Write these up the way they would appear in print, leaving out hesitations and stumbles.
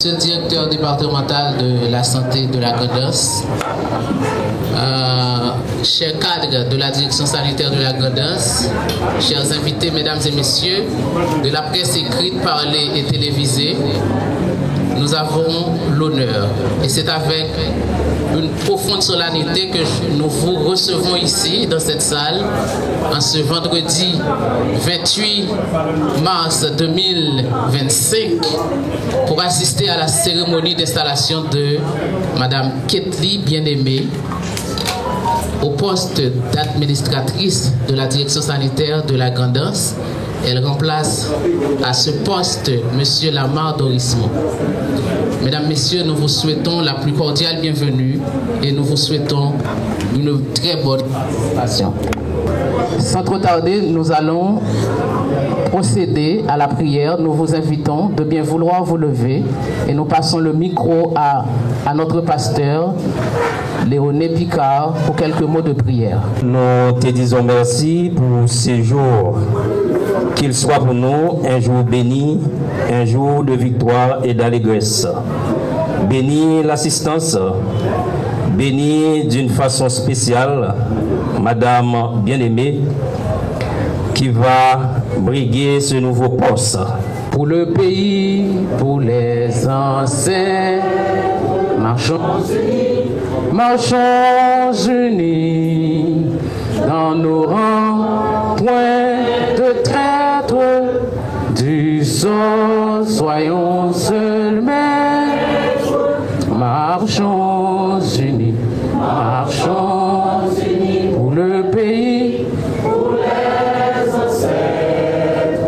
Monsieur le directeur départemental de la santé de la Grand'Anse, chers cadres de la direction sanitaire de la Grand'Anse, chers invités, mesdames et messieurs, de la presse écrite, parlée et télévisée, nous avons l'honneur, et c'est avec une profonde solennité que nous vous recevons ici, dans cette salle, en ce vendredi 28 mars 2025, pour assister à la cérémonie d'installation de Madame Ketli Bien-Aimée au poste d'administratrice de la direction sanitaire de la Grand'Anse. Elle remplace à ce poste Monsieur Lamar Dorismont. Mesdames, Messieurs, nous vous souhaitons la plus cordiale bienvenue et nous vous souhaitons une très bonne passion. Sans trop tarder, nous allons procéder à la prière. Nous vous invitons de bien vouloir vous lever et nous passons le micro à notre pasteur, Léoné Picard, pour quelques mots de prière. Nous te disons merci pour ces jours. Qu'il soit pour nous un jour béni, un jour de victoire et d'allégresse. Bénis l'assistance, bénis d'une façon spéciale Madame Bien-Aimée qui va briguer ce nouveau poste. Pour le pays, pour les anciens, marchons unis dans nos rangs, point de traître du sort, soyons seuls maîtres. Marchons unis pour le pays, pour les ancêtres.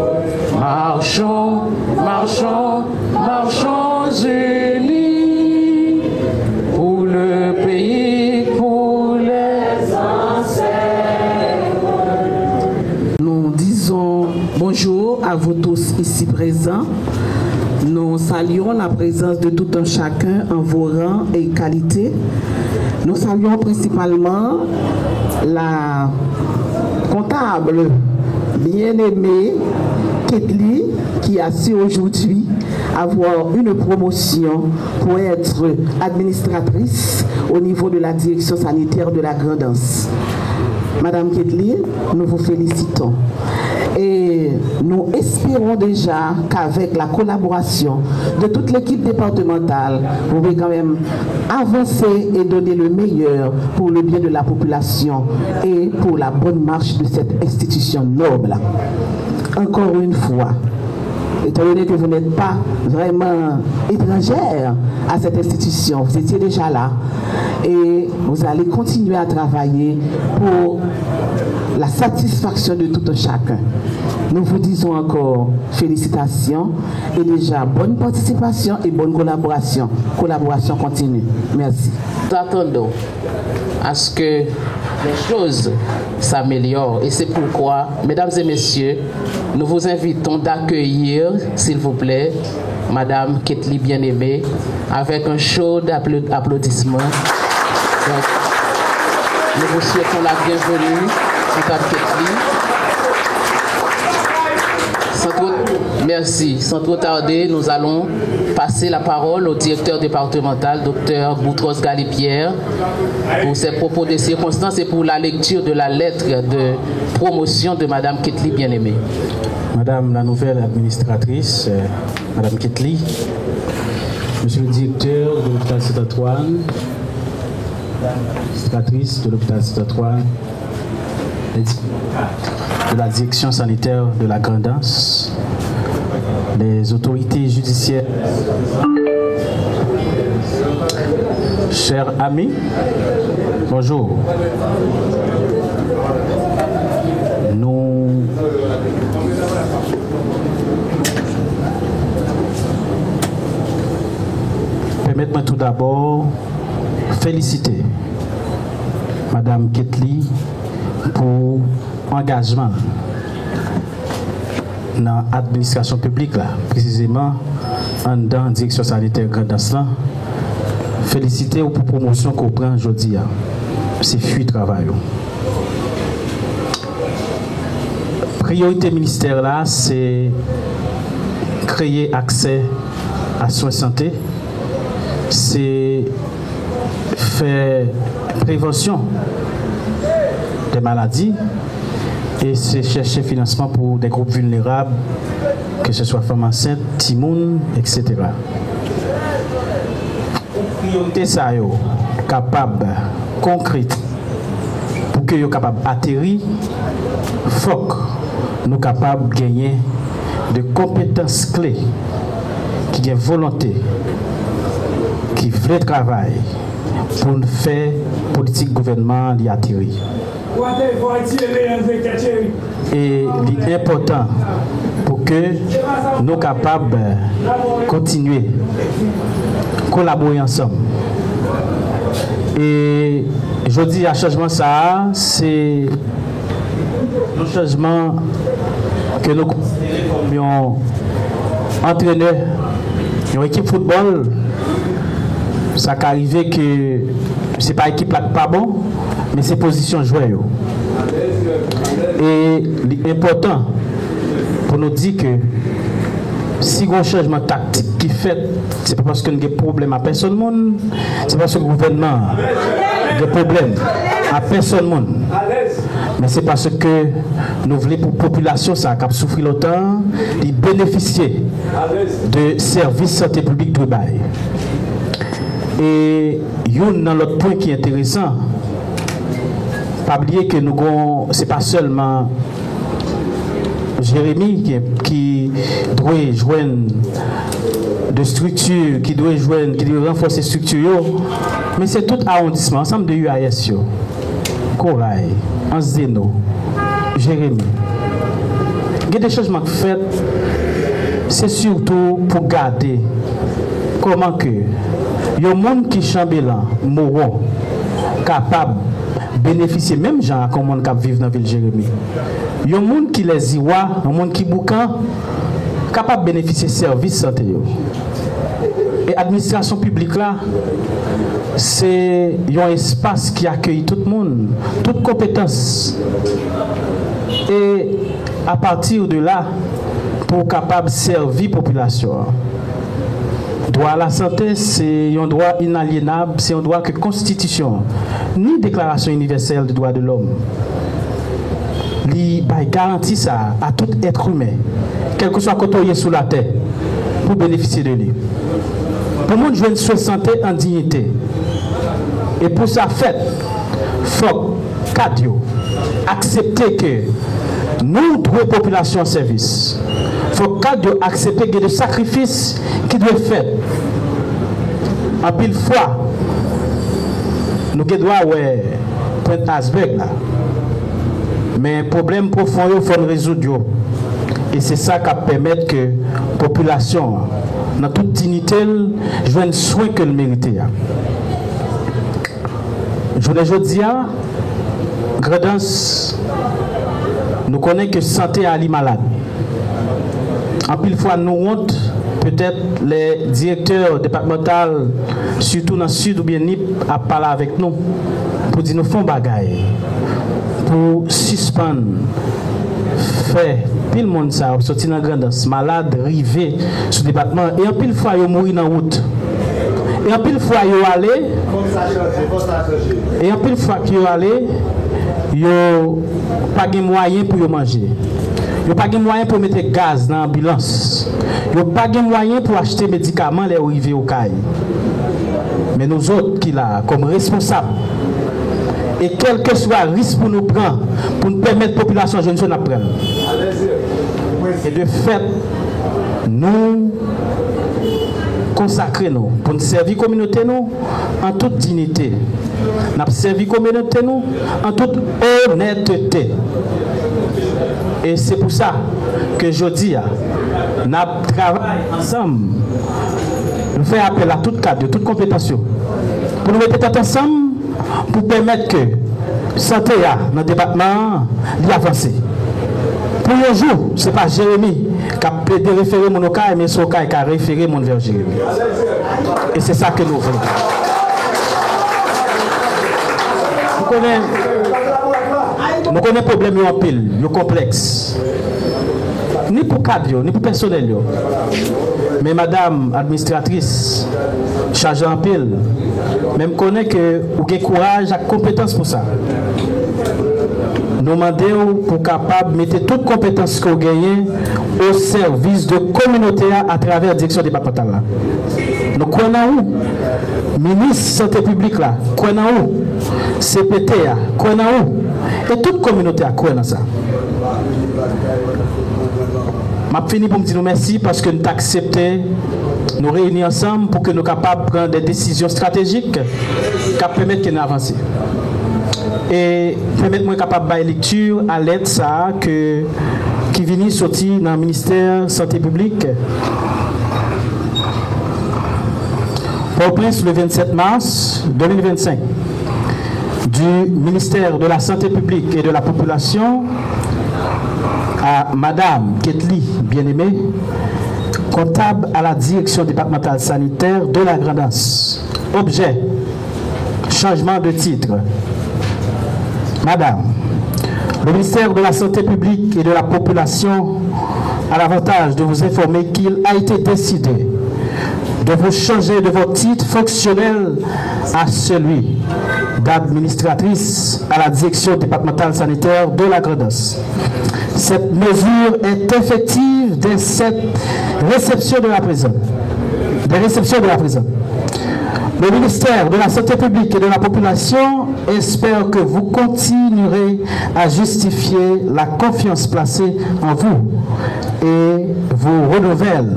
Marchons unis pour le pays, pour les ancêtres. Nous disons bonjour à vous tous ici présents. Nous saluons la présence de tout un chacun en vos rangs et qualités. Nous saluons principalement la comptable Bien-Aimée Ketli qui a su aujourd'hui avoir une promotion pour être administratrice au niveau de la direction sanitaire de la Grand'Anse. Madame Ketli, nous vous félicitons. Et nous espérons déjà qu'avec la collaboration de toute l'équipe départementale, vous pouvez quand même avancer et donner le meilleur pour le bien de la population et pour la bonne marche de cette institution noble. Encore une fois, étant donné que vous n'êtes pas vraiment étrangère à cette institution, vous étiez déjà là et vous allez continuer à travailler pour la satisfaction de tout un chacun. Nous vous disons encore félicitations et déjà bonne participation et bonne collaboration. Collaboration continue. Merci. Nous attendons à ce que les choses s'améliorent et c'est pourquoi, mesdames et messieurs, nous vous invitons d'accueillir, s'il vous plaît, Madame Ketli Bien-Aimée avec un chaud d'applaudissements. Nous vous souhaitons la bienvenue, Madame Ketli. Merci. Sans trop tarder, nous allons passer la parole au directeur départemental, Dr Boutros Ghali-Pierre, pour ses propos de circonstances et pour la lecture de la lettre de promotion de Madame Ketli Bien-Aimée. Madame la nouvelle administratrice, Madame Ketli, Monsieur le directeur de l'hôpital Saint-Antoine, administratrice de l'hôpital Saint-Antoine, de la direction sanitaire de la Grand'Anse, les autorités judiciaires, chers amis, bonjour. Nous permettez-moi tout d'abord féliciter Madame Ketli pour engagement dans l'administration publique, là, précisément en dans la direction sanitaire Grand'Anse. Féliciter pour la promotion qu'on prend aujourd'hui. C'est fuir travail. Priorité ministère là, c'est créer accès à soins santé, c'est faire prévention des maladies et c'est chercher financement pour des groupes vulnérables, que ce soit femmes enceintes, timoun, etc. Priorité ça capable concrète pour que yo capable atterrir, faut que nous capables de gagner de compétences clés qui ont volonté, qui veulent travailler pour faire politique gouvernement y attirer. Et l'important pour que nous capables de continuer à collaborer ensemble. Et je dis à changement ça, c'est un changement que nous considérons comme entraîneur, une équipe football. Ça qui arrive que c'est pas équipe là pas bon, mais c'est position joueur. Et l'important pour nous dire que si un changement tactique qui fait, c'est pas parce qu'il y a des problèmes à personne monde, c'est parce que le gouvernement a des problèmes à personne monde. Mais c'est parce que nous voulons pour la population ça qui a souffert longtemps, de bénéficier de services santé publique de bail. Et il y a un autre point qui est intéressant. Pas oublier que nous c'est pas seulement Jérémy qui doit joindre de structures, qui doit renforcer les structures, mais c'est tout arrondissement, ensemble de UAS, Corail, Anzeno, Jérémy. Il y a des changements faits, c'est surtout pour garder comment que il y a un monde qui chambellan, mourant, capable de bénéficier, même gens comme monde qui vivent dans la ville de Jérémy. Il y a un monde qui les iwa, un monde qui boucan, capable de bénéficier de services santé. Et l'administration publique là, c'est un espace qui accueille tout le monde, toute compétence. Et à partir de là, pour capable de servir la population. Droit à la santé, c'est un droit inaliénable, c'est un droit que Constitution, ni Déclaration universelle des droits de l'homme, il garantit ça à tout être humain, quel que soit côté sous la terre, pour bénéficier de lui. Pour moi, je veux une santé en dignité. Et pour ça, fait, il faut accepter que nous, deux populations en service, il faut accepter que des sacrifices qui doivent être faits. En pile fois, nous devons prendre Asberg là. Mais le problème profond, il faut le résoudre. Et c'est ça qui permet que la population, dans toute dignité, joue un soin que le mérite. Je vous dis, Gredance, nous connaissons que santé à malade. En pile fois, nous honte, peut-être les directeurs départementaux, surtout dans le sud ou bien NIP, à parler avec nous pour dire nous font bagaille, pour suspendre, faire pile monde ça, sortir dans la grandance, malade, rivé sur le département, et en pile fois, ils mourir dans la route. Et en pile fois, ils allé, et en pile fois qu'ils allé, ils n'ont pas de moyens pour manger. Ils n'ont pas de moyens pour mettre gaz dans l'ambulance. Ils n'ont pas de moyens pour acheter des médicaments les arriver au CAI. Mais nous autres qui là, comme responsables, et quel que soit le risque pour nous prendre, pour nous permettre la population jeune de prendre. Et de fait, nous consacrer nous pour nous servir la communauté nous en toute dignité. Nous servir la communauté nous en toute honnêteté. Et c'est pour ça que je dis, nous travaillons ensemble. Nous faisons appel à toute cadre, toute compétence. Pour nous mettre ensemble, pour permettre que la santé dans le département avance. Pour le jour, ce n'est pas Jérémy qui a plaidé référer mon cas, mais son cas qui a référé mon vers Jérémy. Et c'est ça que nous voulons. Nous connaissons le problème en pile, le complexe. Ni pour cadre, ni pour personnel. Mais madame administratrice, chargée en pile, même connaît que vous avez courage et compétence pour ça. Nous demandons pour capable de mettre toutes les compétences que vous gagnez au service de la communauté à travers la direction départementale. Nous connaissons où ministre santé publique là, connaissons où CPT là, connaissons où et toute la communauté a connaissent ça. Je finis pour me dire merci parce que nous avons accepté nous réunir ensemble pour que nous soyons capables de prendre des décisions stratégiques qui permettent de nous avancer. Et permettez-moi capable de lecture à l'aide ça qui vient sortir dans le ministère de la Santé publique. Port-au-Prince le 27 mars 2025 du ministère de la Santé publique et de la Population à Madame Ketli Bien-Aimée, comptable à la direction départementale sanitaire de la Grand'Anse. Objet, changement de titre. Madame, le ministère de la Santé publique et de la Population a l'avantage de vous informer qu'il a été décidé de vous changer de votre titre fonctionnel à celui d'administratrice à la direction départementale sanitaire de la Grand'Anse. Cette mesure est effective dès cette réception de la présente. Le ministère de la Santé publique et de la Population espère que vous continuerez à justifier la confiance placée en vous et vous renouvelle,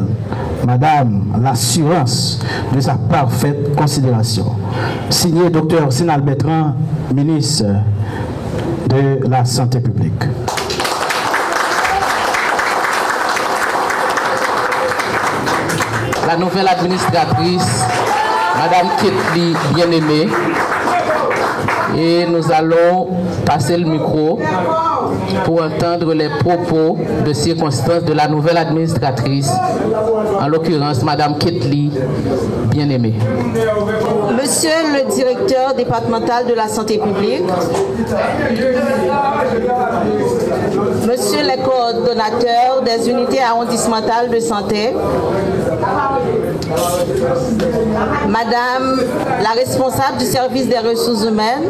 Madame, l'assurance de sa parfaite considération. Signé Dr Sinal Bertrand, ministre de la Santé publique. La nouvelle administratrice, Madame Ketli Bien-Aimée, et nous allons passer le micro pour entendre les propos de circonstance de la nouvelle administratrice, en l'occurrence Madame Ketli Bien-Aimée. Monsieur le directeur départemental de la santé publique, Monsieur les coordonnateurs des unités arrondissementales de santé, Madame la responsable du service des ressources humaines,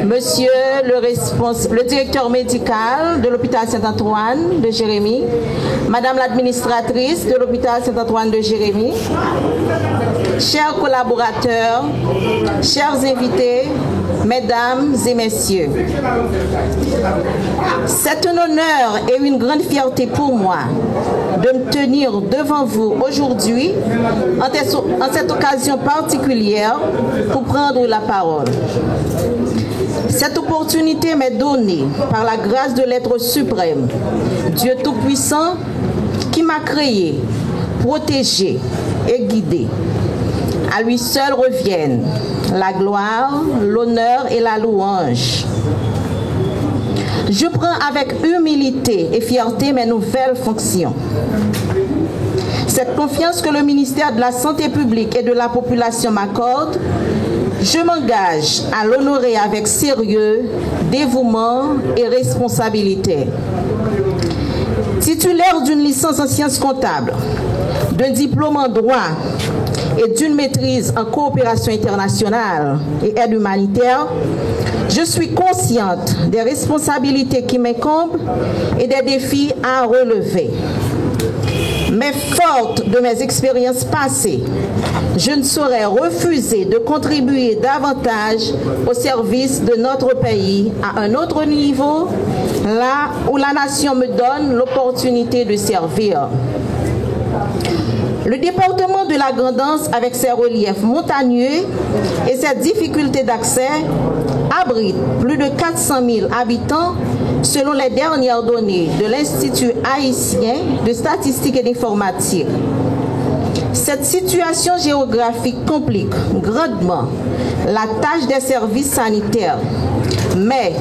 Monsieur le directeur médical de l'hôpital Saint-Antoine de Jérémie, Madame l'administratrice de l'hôpital Saint-Antoine de Jérémie, chers collaborateurs, chers invités, Mesdames et Messieurs, c'est un honneur et une grande fierté pour moi de me tenir devant vous aujourd'hui en cette occasion particulière pour prendre la parole. Cette opportunité m'est donnée par la grâce de l'être suprême, Dieu Tout-Puissant, qui m'a créé, protégé et guidé. À lui seul reviennent la gloire, l'honneur et la louange. Je prends avec humilité et fierté mes nouvelles fonctions. Cette confiance que le ministère de la Santé publique et de la Population m'accorde, je m'engage à l'honorer avec sérieux, dévouement et responsabilité. Titulaire d'une licence en sciences comptables, d'un diplôme en droit et d'une maîtrise en coopération internationale et aide humanitaire, je suis consciente des responsabilités qui m'incombent et des défis à relever. Mais forte de mes expériences passées, je ne saurais refuser de contribuer davantage au service de notre pays à un autre niveau, là où la nation me donne l'opportunité de servir. Le département de la Grand'Anse, avec ses reliefs montagneux et ses difficultés d'accès, abrite plus de 400 000 habitants selon les dernières données de l'Institut haïtien de statistique et d'informatique. Cette situation géographique complique grandement la tâche des services sanitaires, mais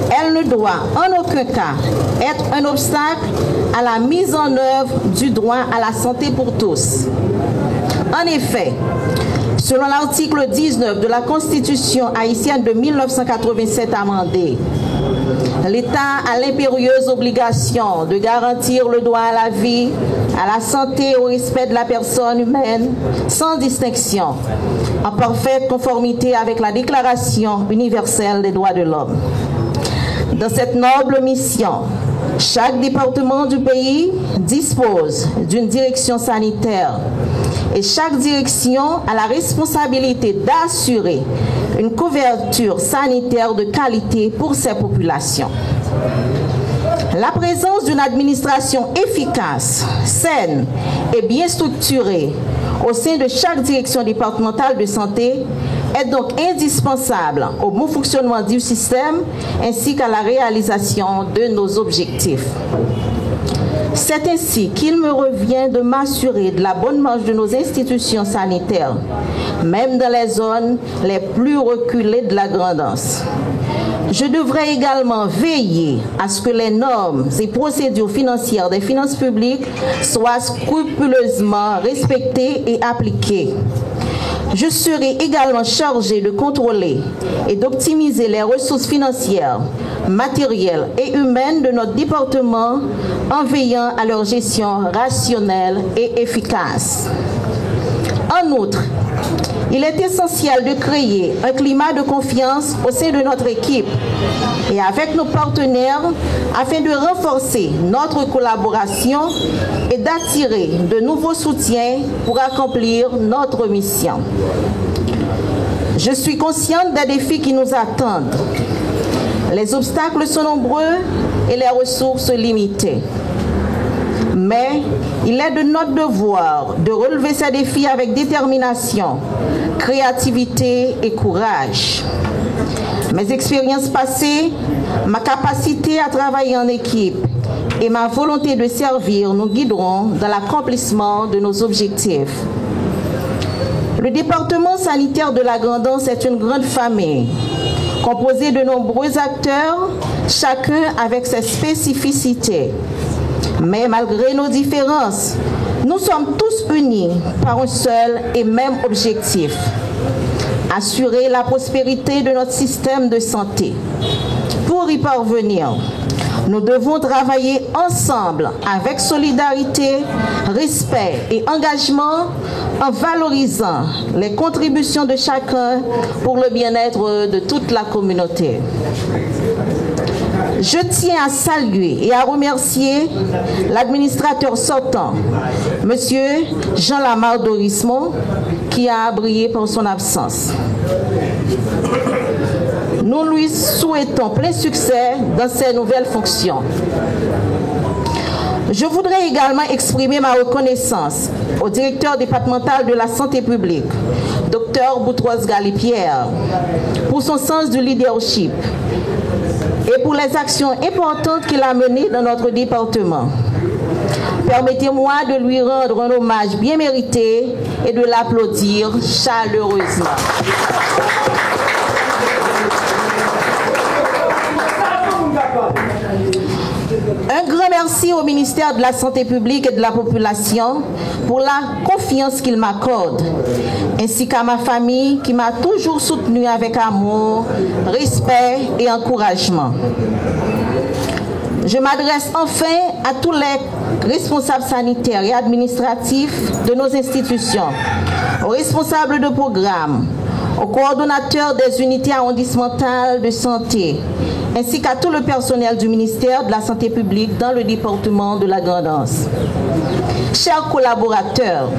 elle ne doit en aucun cas être un obstacle à la mise en œuvre du droit à la santé pour tous. En effet, selon l'article 19 de la Constitution haïtienne de 1987 amendée, L'État a l'impérieuse obligation de garantir le droit à la vie, à la santé et au respect de la personne humaine, sans distinction, en parfaite conformité avec la Déclaration universelle des droits de l'homme. Dans cette noble mission, chaque département du pays dispose d'une direction sanitaire et chaque direction a la responsabilité d'assurer une couverture sanitaire de qualité pour ses populations. La présence d'une administration efficace, saine et bien structurée au sein de chaque direction départementale de santé est donc indispensable au bon fonctionnement du système ainsi qu'à la réalisation de nos objectifs. C'est ainsi qu'il me revient de m'assurer de la bonne marche de nos institutions sanitaires, même dans les zones les plus reculées de la Grand'Anse. Je devrais également veiller à ce que les normes et procédures financières des finances publiques soient scrupuleusement respectées et appliquées. Je serai également chargé de contrôler et d'optimiser les ressources financières, matérielles et humaines de notre département en veillant à leur gestion rationnelle et efficace. En outre, il est essentiel de créer un climat de confiance au sein de notre équipe et avec nos partenaires afin de renforcer notre collaboration et d'attirer de nouveaux soutiens pour accomplir notre mission. Je suis consciente des défis qui nous attendent. Les obstacles sont nombreux et les ressources limitées. Mais il est de notre devoir de relever ces défis avec détermination, créativité et courage. Mes expériences passées, ma capacité à travailler en équipe et ma volonté de servir nous guideront dans l'accomplissement de nos objectifs. Le département sanitaire de la Grand'Anse est une grande famille, composée de nombreux acteurs, chacun avec ses spécificités. Mais malgré nos différences, nous sommes tous unis par un seul et même objectif: assurer la prospérité de notre système de santé. Pour y parvenir, nous devons travailler ensemble avec solidarité, respect et engagement en valorisant les contributions de chacun pour le bien-être de toute la communauté. Je tiens à saluer et à remercier l'administrateur sortant, M. Jean Lamar Dorismont, qui a brillé par son absence. Nous lui souhaitons plein succès dans ses nouvelles fonctions. Je voudrais également exprimer ma reconnaissance au directeur départemental de la santé publique, Dr Boutros Ghali-Pierre, pour son sens du leadership et pour les actions importantes qu'il a menées dans notre département. Permettez-moi de lui rendre un hommage bien mérité et de l'applaudir chaleureusement. Un grand merci au ministère de la Santé publique et de la Population pour la confiance qu'il m'accorde, ainsi qu'à ma famille qui m'a toujours soutenu avec amour, respect et encouragement. Je m'adresse enfin à tous les responsables sanitaires et administratifs de nos institutions, aux responsables de programme, aux coordonnateurs des unités arrondissementales de santé, ainsi qu'à tout le personnel du ministère de la Santé publique dans le département de la Grand'Anse. Chers collaborateurs,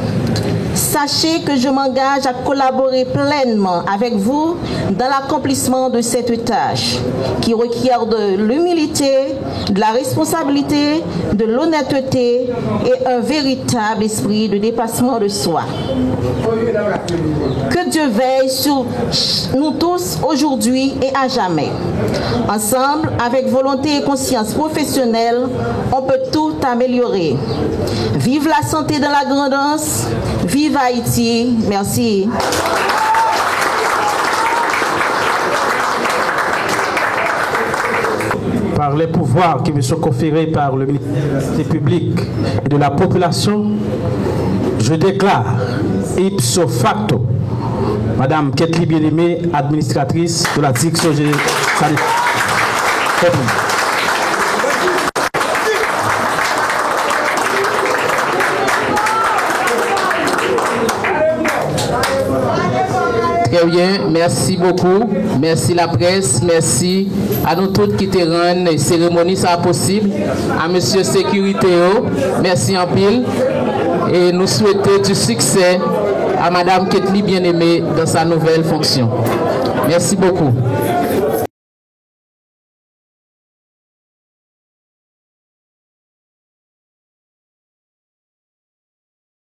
sachez que je m'engage à collaborer pleinement avec vous dans l'accomplissement de cette tâche qui requiert de l'humilité, de la responsabilité, de l'honnêteté et un véritable esprit de dépassement de soi. Que Dieu veille sur nous tous aujourd'hui et à jamais. Ensemble, avec volonté et conscience professionnelle, on peut tout améliorer. Vive la santé dans la Grand'Anse, vive Haïti. Merci. Par les pouvoirs qui me sont conférés par le ministère de la Santé publique et de la Population, je déclare ipso facto Madame Ketli Bien-Aimée, administratrice de la direction générale sanitaire. Très bien, merci beaucoup. Merci la presse, merci à nous tous qui te rendent la cérémonie ça possible. À monsieur Sécurité, merci en pile. Et nous souhaitons du succès à madame Ketli bien-aimée dans sa nouvelle fonction. Merci beaucoup.